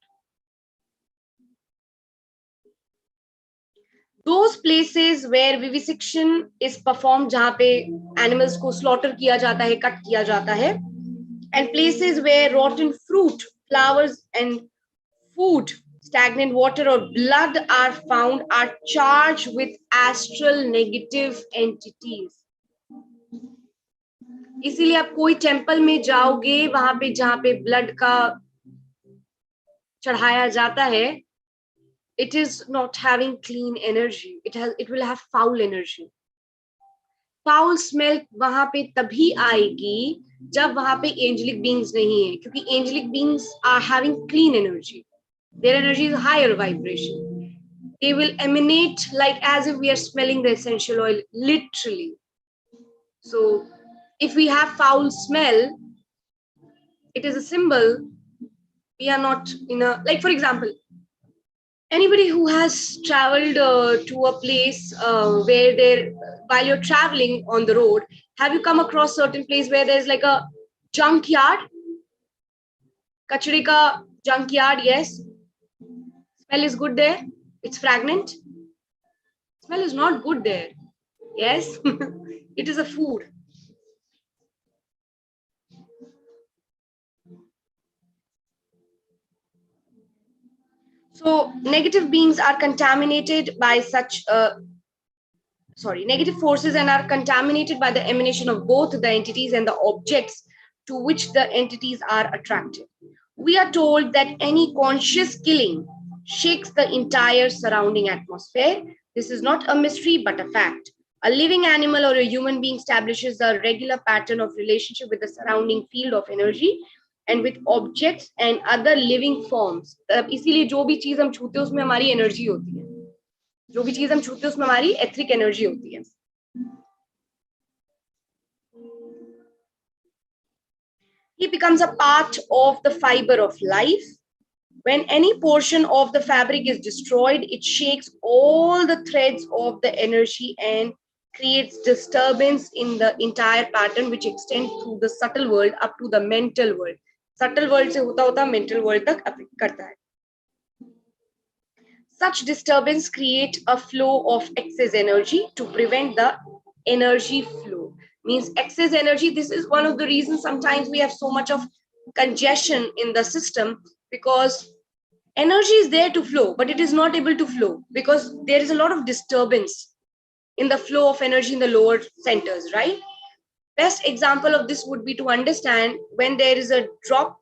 Those places where vivisection is performed, जहाँ पे animals को slaughter किया जाता है, cut किया जाता है, and places where rotten fruit, flowers, and food, stagnant water, or blood are found are charged with astral negative entities. इसीलिए आप कोई टेम्पल में जाओगे, वहां पे जहां पे ब्लड का चढ़ाया जाता है, it is not having clean energy. It will have foul energy. Foul smell वहां पे तभी आएगी जब वहां पे angelic beings नहीं है, क्योंकि angelic beings are having clean energy. Their energy is higher vibration. They will emanate like as if we are smelling the essential oil, literally. So if we have foul smell, it is a symbol we are not in a, like for example, anybody who has traveled to a place where there, while you're traveling on the road, have you come across certain place where there's like a junkyard? Kachre ka junkyard, yes. Smell is good there. It's fragrant. Smell is not good there. Yes. It is a food. So negative beings are contaminated by such negative forces and are contaminated by the emanation of both the entities and the objects to which the entities are attracted. We are told that any conscious killing shakes the entire surrounding atmosphere. This is not a mystery but a fact. A living animal or a human being establishes a regular pattern of relationship with the surrounding field of energy and with objects and other living forms. इसीलिए जो भी चीज हम छूते हैं उसमें हमारी energy होती है. जो भी चीज हम छूते हैं उसमें हमारी एथरिक एनर्जी होती है. He becomes a part of the fiber of life. When any portion of the fabric is destroyed, it shakes all the threads of the energy and creates disturbance in the entire pattern, which extends through the subtle world up to the mental world. Subtle world से होता होता mental world तक affect करता है. Such disturbance create a flow of excess energy to prevent the energy flow. Means excess energy. This is one of the reasons sometimes we have so much of congestion in the system, because energy is there to flow, but it is not able to flow because there is a lot of disturbance in the flow of energy in the lower centers, right? Best example of this would be to understand when there is a drop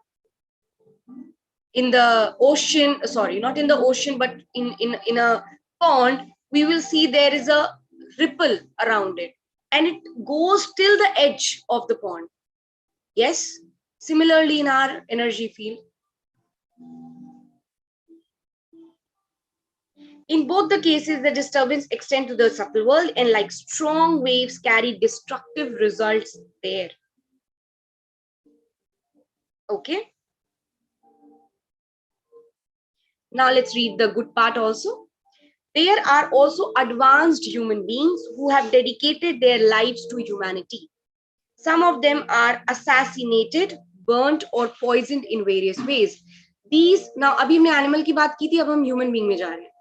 in the ocean, sorry, not in the ocean, but in a pond, we will see there is a ripple around it and it goes till the edge of the pond. Yes, similarly in our energy field. In both the cases, the disturbance extends to the subtle world and like strong waves carry destructive results there. Okay. Now let's read the good part also. There are also advanced human beings who have dedicated their lives to humanity. Some of them are assassinated, burnt or poisoned in various ways. These, now अभी हमने animal की बात की थी, अब हम human being में जा रहे हैं.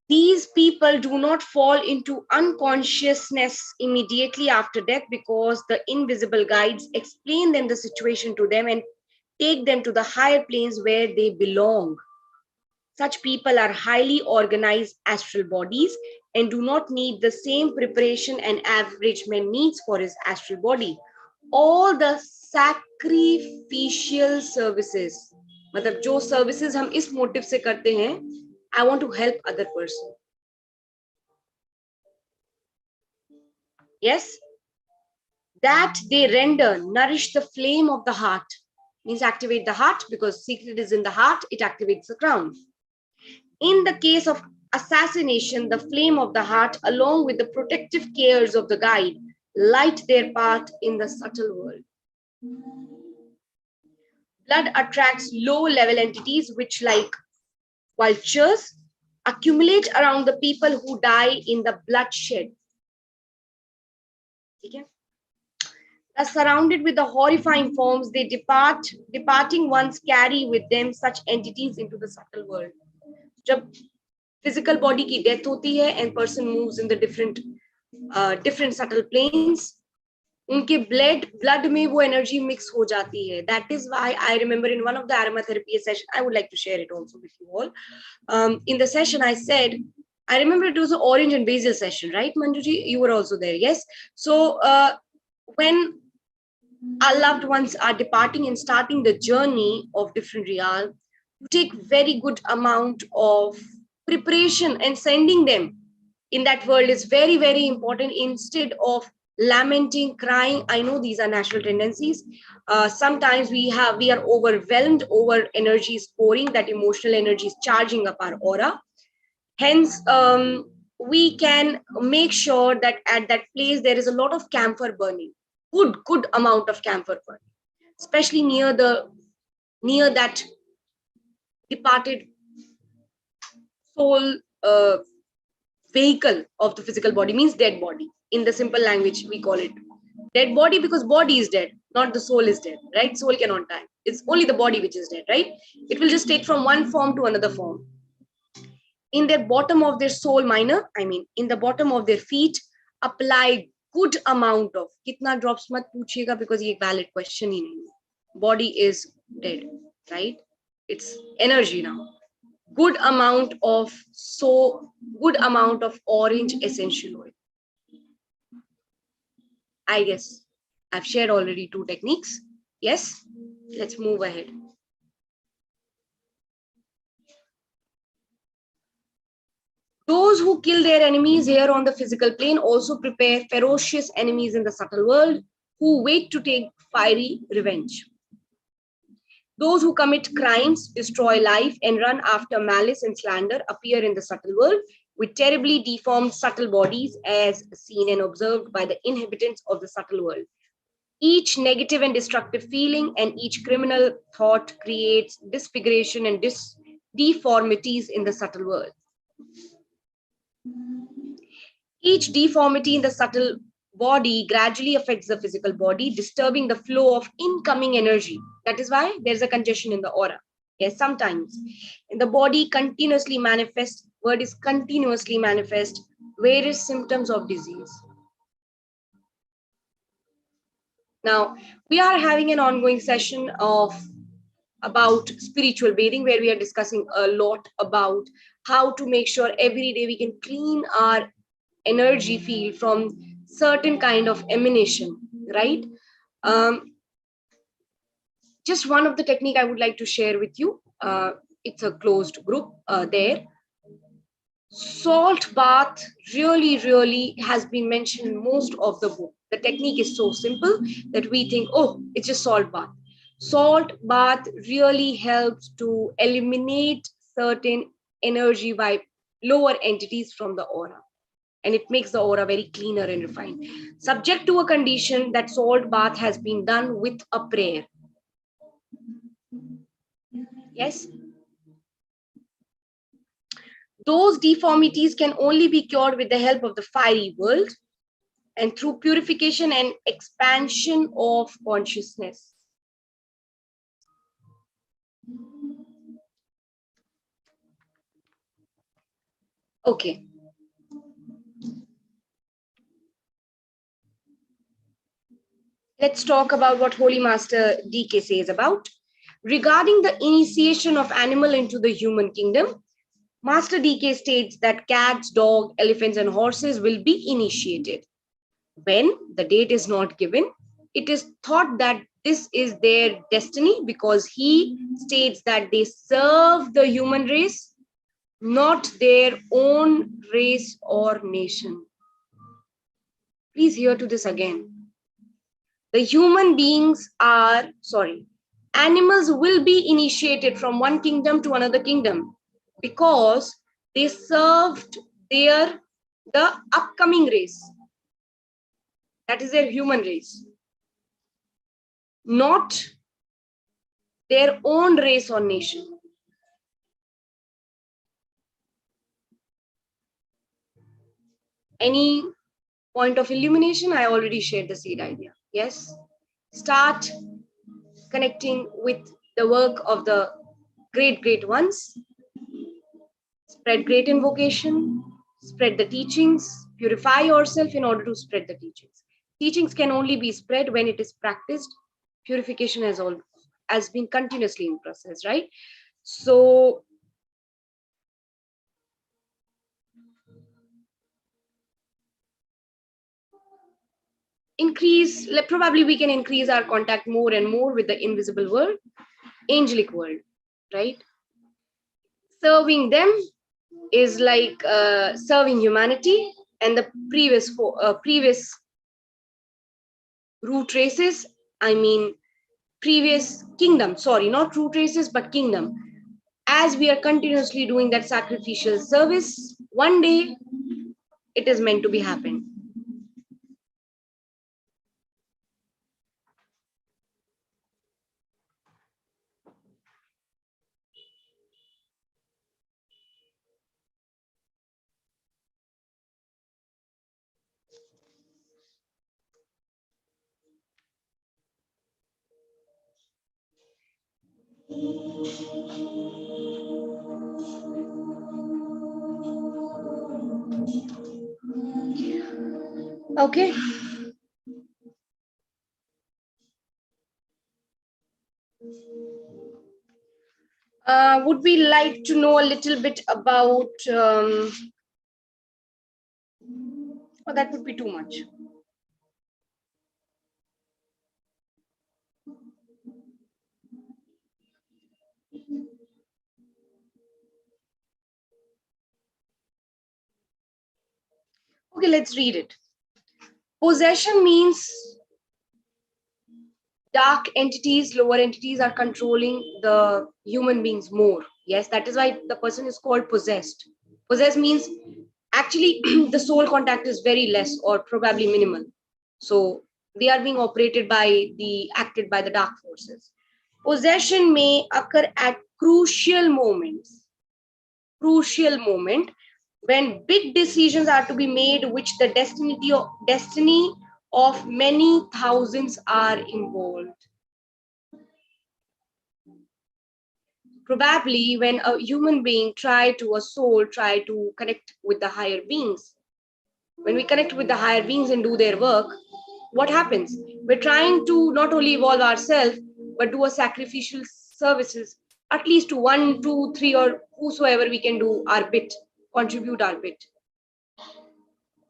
These people do not fall into unconsciousness immediately after death because the invisible guides explain them the situation to them and take them to the higher planes where they belong. Such people are highly organized astral bodies and do not need the same preparation an average man needs for his astral body. All the sacrificial services, मतलब जो services हम इस motive से करते हैं, I want to help other person. Yes, that they render nourish the flame of the heart. Means activate the heart, because secret is in the heart, it activates the crown. In the case of assassination, the flame of the heart, along with the protective cares of the guide, light their path in the subtle world. Blood attracts low-level entities which, like vultures, accumulate around the people who die in the bloodshed. Okay? Thus, surrounded with the horrifying forms, they departing ones carry with them such entities into the subtle world. जब physical body की death होती है and person moves in the different subtle planes, उनके blood में वो energy mix हो जाती है. That is why I remember in one of the aromatherapy session, I would like to share it also with you all. In the session I said, I remember it was an orange and basil session, right, Manjuji? You were also there, yes? So when our loved ones are departing and starting the journey of different realm, to take very good amount of preparation and sending them in that world is very, very important. Instead of lamenting, crying, I know these are natural tendencies. Sometimes we are overwhelmed, over energy is pouring, that emotional energy is charging up our aura. Hence, we can make sure that at that place there is a lot of camphor burning, good amount of camphor burning, especially near that departed soul vehicle of the physical body, means dead body. In the simple language, we call it dead body because body is dead, not the soul is dead, right? Soul cannot die. It's only the body which is dead, right? It will just take from one form to another form. In their bottom of their soul minor, in the bottom of their feet, apply good amount of, kitna drops mat पूछिएगा because ये valid question ही नहीं. Body is dead, right? It's energy now. Good amount of orange essential oil. I guess I've shared already 2 techniques. Yes, let's move ahead. Those who kill their enemies here on the physical plane also prepare ferocious enemies in the subtle world who wait to take fiery revenge. Those who commit crimes, destroy life, and run after malice and slander appear in the subtle world with terribly deformed subtle bodies as seen and observed by the inhabitants of the subtle world. Each negative and destructive feeling and each criminal thought creates disfiguration and deformities in the subtle world. Each deformity in the subtle body gradually affects the physical body, disturbing the flow of incoming energy. That is why there's a congestion in the aura. Yes, sometimes. And the body continuously manifests, word is continuously manifest, various symptoms of disease. Now, we are having an ongoing session about spiritual bathing, where we are discussing a lot about how to make sure every day we can clean our energy field from certain kind of emanation, right? Just one of the technique I would like to share with you. It's a closed group there. Salt bath really has been mentioned in most of the book. The technique is so simple that we think, oh, it's just salt bath. Salt bath really helps to eliminate certain energy by lower entities from the aura. And it makes the aura very cleaner and refined. Subject to a condition that salt bath has been done with a prayer. Yes? Those deformities can only be cured with the help of the fiery world and through purification and expansion of consciousness. Okay. Let's talk about what Holy Master DK says about. Regarding the initiation of animal into the human kingdom, Master DK states that cats, dogs, elephants, and horses will be initiated. When the date is not given, it is thought that this is their destiny because he states that they serve the human race, not their own race or nation. Please hear to this again. The human beings are, animals will be initiated from one kingdom to another kingdom because they served the upcoming race. That is their human race, not their own race or nation. Any point of illumination? I already shared the seed idea. Yes? Start connecting with the work of the great ones. Spread great invocation, spread the teachings, purify yourself in order to spread the teachings. Teachings can only be spread when it is practiced. Purification has been continuously in process, right? So probably we can increase our contact more and more with the invisible world, angelic world, right? Serving them is like serving humanity, and the previous root races, previous kingdom, not root races but kingdom. As we are continuously doing that sacrificial service, one day it is meant to be happen. Okay. Would we like to know a little bit about, oh, that would be too much. Okay, let's read it. Possession means dark entities, lower entities are controlling the human beings more. Yes, that is why the person is called possessed. Possessed means actually the soul contact is very less or probably minimal. So they are being acted by the dark forces. Possession may occur at crucial moment when big decisions are to be made, which the destiny of many thousands are involved. Probably when a human being try to connect with the higher beings. When we connect with the higher beings and do their work, what happens? We're trying to not only evolve ourselves, but do a sacrificial services, at least to 1, 2, 3, or whosoever we can do our bit, contribute our bit.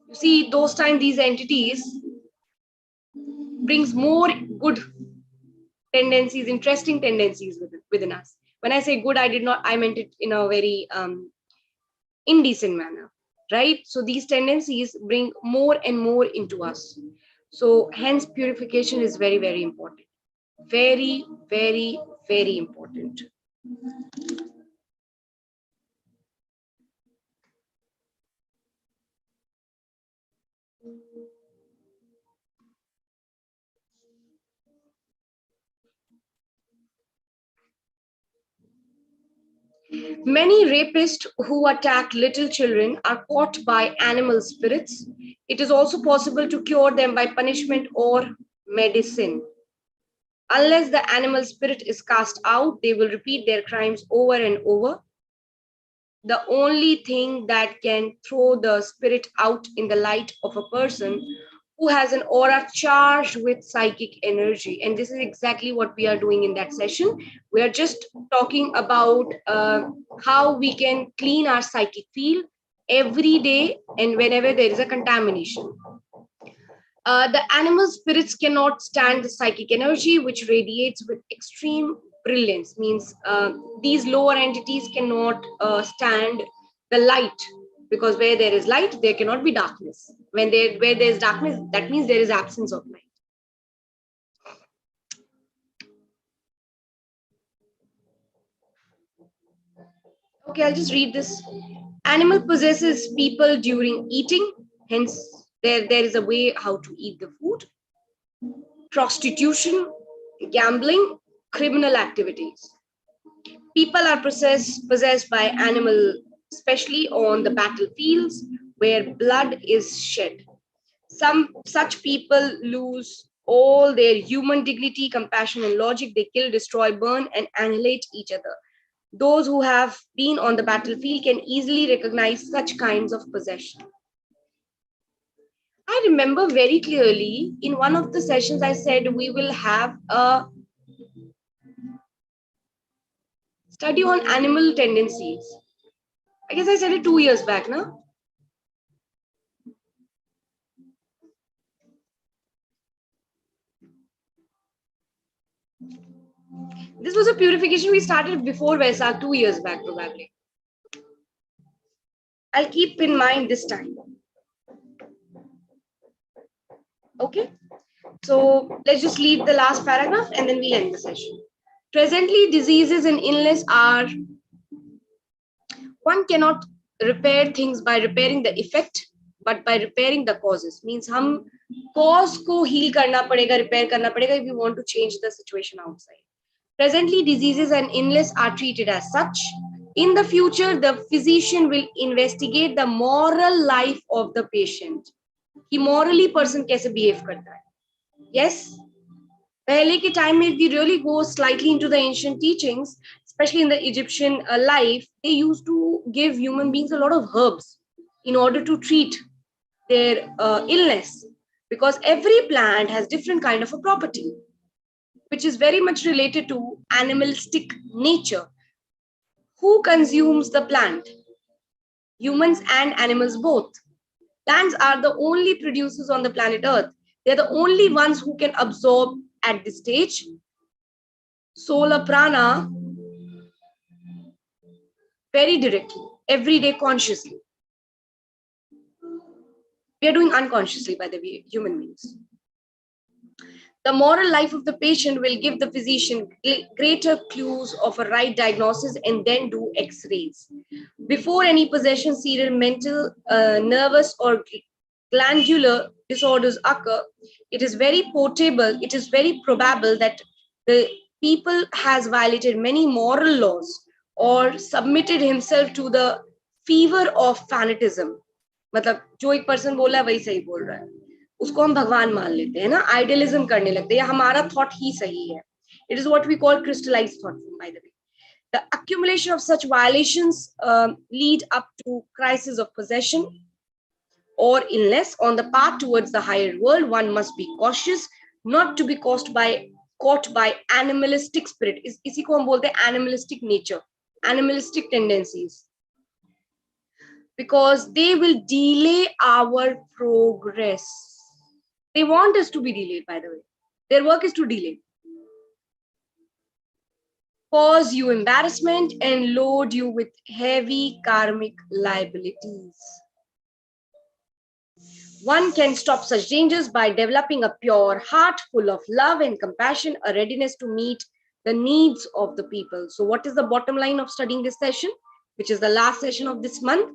You see, those times these entities brings more good tendencies, interesting tendencies within us. When I say good, I meant it in a very indecent manner, right? So these tendencies bring more and more into us. So hence purification is very, very important. Very, very, very important. Many rapists who attack little children are caught by animal spirits. It is also possible to cure them by punishment or medicine. Unless the animal spirit is cast out, they will repeat their crimes over and over. The only thing that can throw the spirit out in the light of a person who has an aura charged with psychic energy. And this is exactly what we are doing in that session. We are just talking about how we can clean our psychic field every day and whenever there is a contamination. The animal spirits cannot stand the psychic energy, which radiates with extreme brilliance. Means these lower entities cannot stand the light, because where there is light, there cannot be darkness. Where there is darkness, that means there is absence of light. Okay, I'll just read this. Animal possesses people during eating, hence there is a way how to eat the food. Prostitution, gambling, criminal activities. People are possessed by animal, especially on the battlefields where blood is shed. Some such people lose all their human dignity, compassion, and logic. They kill, destroy, burn, and annihilate each other. Those who have been on the battlefield can easily recognize such kinds of possession. I remember very clearly in one of the sessions I said we will have a study on animal tendencies. I guess I said it 2 years back, no? This was a purification we started before Vaisak, 2 years back probably. I'll keep in mind this time. Okay, so let's just leave the last paragraph and then we'll end the session. Presently, diseases and illness are, one cannot repair things by repairing the effect, but by repairing the causes. Means हम cause को heal करना पड़ेगा, repair करना पड़ेगा if we want to change the situation outside. Presently, diseases and illness are treated as such. In the future, the physician will investigate the moral life of the patient. कि morally person कैसे behave करता है. Yes. पहले के time में, if we really go slightly into the ancient teachings, especially in the Egyptian life, they used to give human beings a lot of herbs in order to treat their illness, because every plant has different kind of a property, which is very much related to animalistic nature. Who consumes the plant? Humans and animals both. Plants are the only producers on the planet Earth. They're the only ones who can absorb at this stage solar prana very directly, every day consciously. We are doing unconsciously, by the way, human beings. The moral life of the patient will give the physician greater clues of a right diagnosis and then do X-rays. Before any possession, serial, mental, nervous or glandular disorders occur, it is very portable, it is very probable that the people has violated many moral laws or submitted himself to the fever of fanatism. मतलब जो एक person बोला है वही सही बोल रहा है, उसको हम भगवान मान लेते हैं ना, आइडियलिज्म करने लगते हैं, हमारा थॉट ही सही है. It is what we call crystallized thought, by the way. The accumulation of such violations lead up to crisis of possession or illness. On the path towards the higher world, one must be cautious not to be caught by animalistic spirit. इसी को हम बोलते हैं animalistic nature, animalistic tendencies, because they will delay our progress. They want us to be delayed, by the way. Their work is to delay. Cause you embarrassment and load you with heavy karmic liabilities. One can stop such dangers by developing a pure heart full of love and compassion, a readiness to meet the needs of the people. So what is the bottom line of studying this session, which is the last session of this month,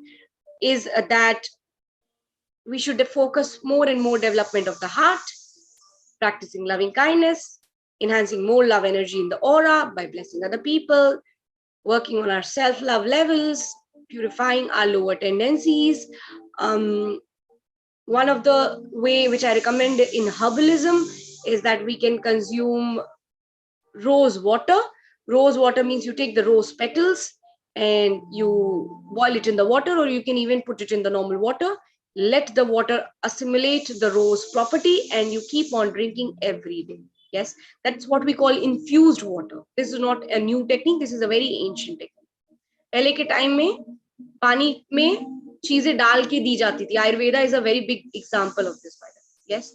is that we should focus more and more development of the heart, practicing loving kindness, enhancing more love energy in the aura by blessing other people, working on our self-love levels, purifying our lower tendencies. One of the way which I recommend in herbalism is that we can consume rose water. Rose water means you take the rose petals and you boil it in the water, or you can even put it in the normal water. Let the water assimilate the rose property and you keep on drinking every day. Yes, that's what we call infused water. This is not a new technique. This is a very ancient technique. पहले के time में पानी में चीजें डाल के दी जाती थी. Ayurveda is a very big example of this. Yes.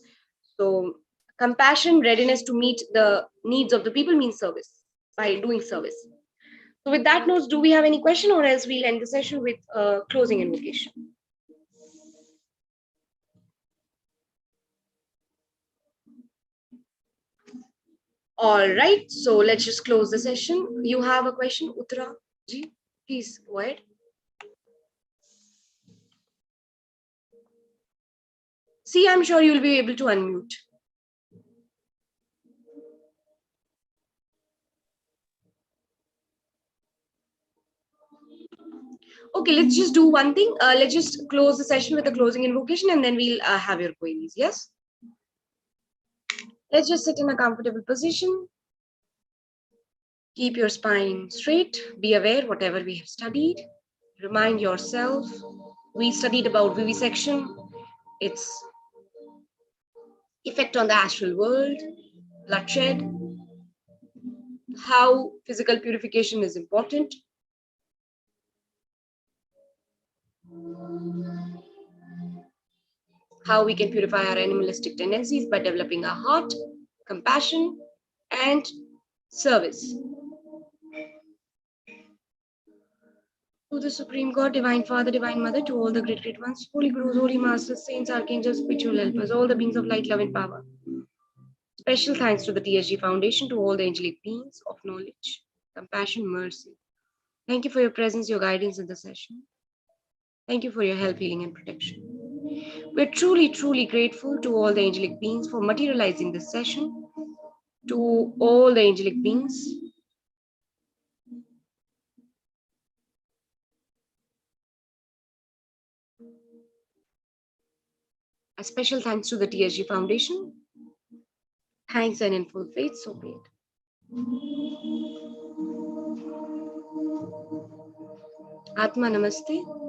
So compassion, readiness to meet the needs of the people means service, by doing service. So with that notes, do we have any question, or else we'll end the session with a closing invocation? All right, so let's just close the session. You have a question, Uttara ji? Please go ahead. See, I'm sure you'll be able to unmute. Okay, let's just do one thing. Let's just close the session with a closing invocation and then we'll have your queries. Yes? Let's just sit in a comfortable position. Keep your spine straight. Be aware whatever we have studied. Remind yourself. We studied about vivisection, its effect on the astral world, bloodshed, how physical purification is important. How we can purify our animalistic tendencies by developing our heart, compassion, and service. To the Supreme God, Divine Father, Divine Mother, to all the great ones, Holy Gurus, Holy Masters, Saints, Archangels, Spiritual Helpers, all the beings of light, love, and power. Special thanks to the TSG Foundation, to all the angelic beings of knowledge, compassion, mercy. Thank you for your presence, your guidance in the session. Thank you for your help, healing, and protection. We're truly, truly grateful to all the angelic beings for materializing this session, to all the angelic beings. A special thanks to the TSG Foundation. Thanks, and in full faith, so be it. Atma Namaste.